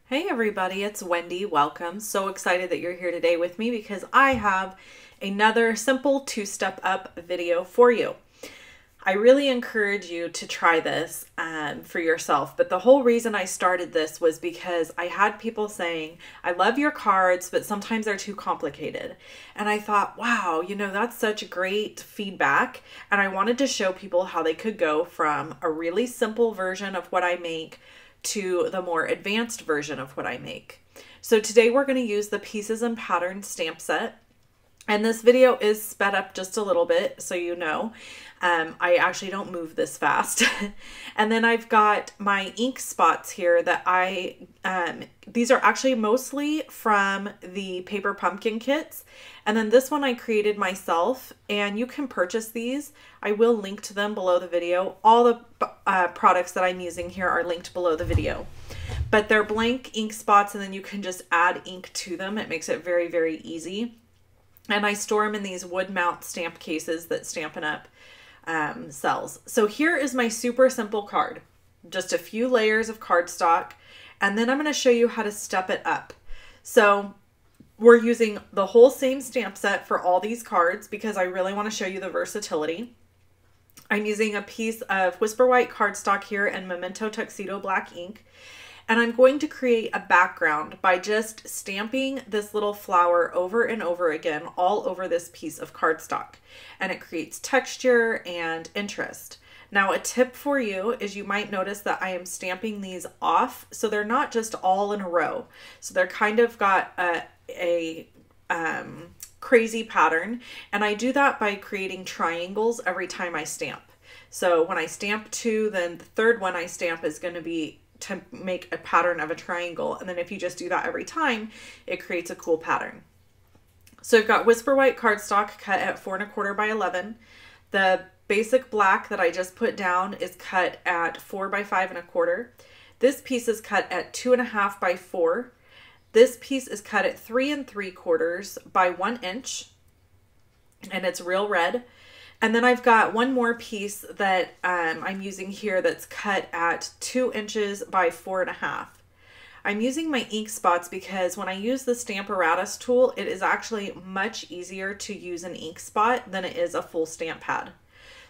Hey everybody, it's Wendy. Welcome. So excited that you're here today with me because I have another simple two-step up video for you. I really encourage you to try this for yourself, but the whole reason I started this was because I had people saying, I love your cards, but sometimes they're too complicated. And I thought, wow, that's such great feedback. And I wanted to show people how they could go from a really simple version of what I make to the more advanced version of what I make. So today we're going to use the Pieces and Patterns stamp set. And this video is sped up just a little bit, so you know. I actually don't move this fast. And then I've got my ink spots here that these are actually mostly from the paper pumpkin kits. And then this one I created myself, and you can purchase these. I will link to them below the video. All the products that I'm using here are linked below the video. But they're blank ink spots, and then you can just add ink to them. It makes it very, very easy. And I store them in these wood mount stamp cases that Stampin' Up! Sells. So here is my super simple card. Just a few layers of cardstock. And then I'm going to show you how to step it up. So we're using the whole same stamp set for all these cards because I really want to show you the versatility. I'm using a piece of Whisper White cardstock here and Memento Tuxedo black ink. And I'm going to create a background by just stamping this little flower over and over again all over this piece of cardstock. And it creates texture and interest. Now a tip for you is you might notice that I am stamping these off so they're not just all in a row. So they're kind of got a crazy pattern. And I do that by creating triangles every time I stamp. So when I stamp two, then the third one I stamp is going to be to make a pattern of a triangle. And then if you just do that every time, it creates a cool pattern. So I've got Whisper White cardstock cut at 4 1/4 by 11. The basic black that I just put down is cut at 4 by 5 1/4. This piece is cut at 2 1/2 by 4. This piece is cut at 3 3/4 by 1 inch. And it's real red. And then I've got one more piece that I'm using here that's cut at 2 inches by 4 1/2. I'm using my ink spots because when I use the Stamparatus tool, it is actually much easier to use an ink spot than it is a full stamp pad.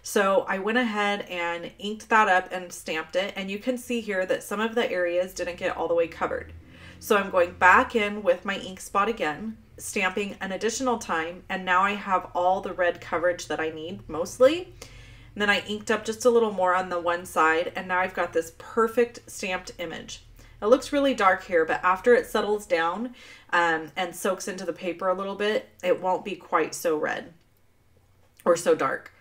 So I went ahead and inked that up and stamped it. And you can see here that some of the areas didn't get all the way covered. So I'm going back in with my ink spot again, stamping an additional time, and now I have all the red coverage that I need mostly. And then I inked up just a little more on the one side, and now I've got this perfect stamped image. It looks really dark here, but after it settles down and soaks into the paper a little bit, it won't be quite so red or so dark.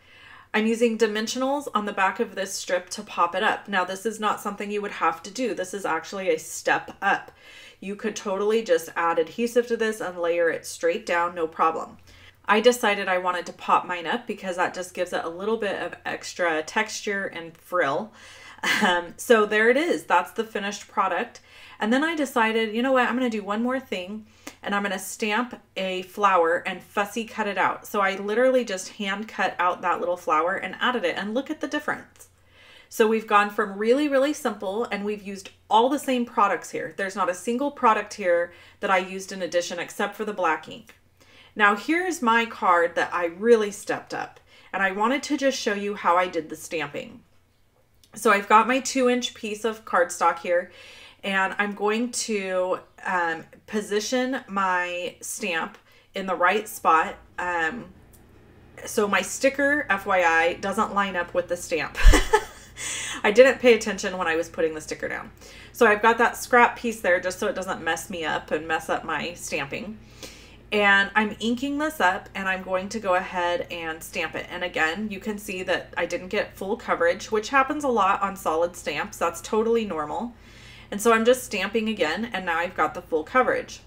I'm using dimensionals on the back of this strip to pop it up. Now this is not something you would have to do. This is actually a step up. You could totally just add adhesive to this and layer it straight down, no problem. I decided I wanted to pop mine up because that just gives it a little bit of extra texture and frill. So there it is. That's the finished product. And then I decided, you know what, I'm going to do one more thing, and I'm going to stamp a flower and fussy cut it out. So I literally just hand cut out that little flower and added it, and look at the difference. So we've gone from really, really simple, and we've used all the same products here. There's not a single product here that I used in addition except for the black ink. Now here's my card that I really stepped up, and I wanted to just show you how I did the stamping. So I've got my 2-inch piece of cardstock here, and I'm going to position my stamp in the right spot. So my sticker, FYI, doesn't line up with the stamp. I didn't pay attention when I was putting the sticker down. So I've got that scrap piece there just so it doesn't mess me up and mess up my stamping. And I'm inking this up, and I'm going to go ahead and stamp it. And again, you can see that I didn't get full coverage, which happens a lot on solid stamps. That's totally normal. And so I'm just stamping again, and now I've got the full coverage.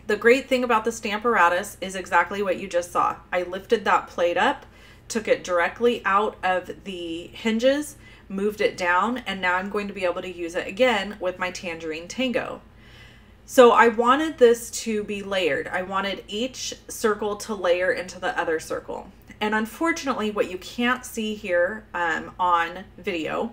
The great thing about the Stamparatus is exactly what you just saw. I lifted that plate up, took it directly out of the hinges, moved it down, and now I'm going to be able to use it again with my Tangerine Tango. So I wanted this to be layered. I wanted each circle to layer into the other circle. And unfortunately, what you can't see here on video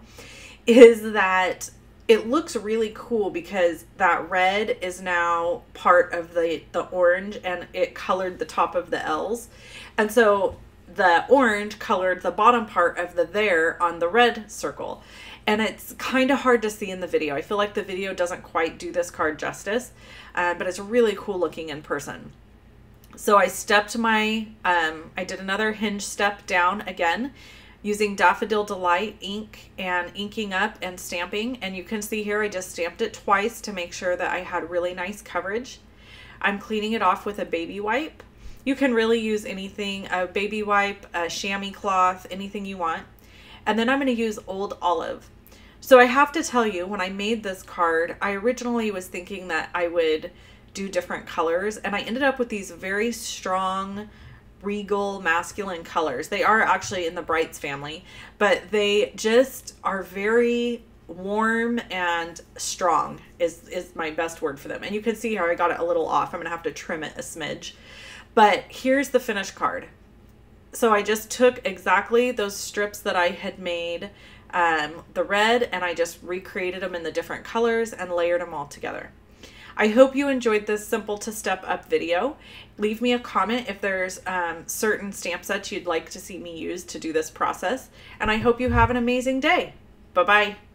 is that it looks really cool because that red is now part of the orange, and it colored the top of the L's. And so the orange colored the bottom part of the there on the red circle. And it's kind of hard to see in the video. I feel like the video doesn't quite do this card justice, but it's really cool looking in person. So I stepped my, I did another hinge step down again using Daffodil Delight ink and inking up and stamping. And you can see here, I just stamped it twice to make sure that I had really nice coverage. I'm cleaning it off with a baby wipe. You can really use anything, a baby wipe, a chamois cloth, anything you want. And then I'm going to use Old Olive. So I have to tell you, when I made this card, I originally was thinking that I would do different colors, and I ended up with these very strong, regal, masculine colors. They are actually in the Brights family, but they just are very warm and strong is my best word for them. And you can see here I got it a little off. I'm gonna have to trim it a smidge. But here's the finished card. So I just took exactly those strips that I had made, the red, and I just recreated them in the different colors and layered them all together. I hope you enjoyed this simple to step up video. Leave me a comment if there's certain stamp sets you'd like to see me use to do this process. And I hope you have an amazing day. Bye-bye.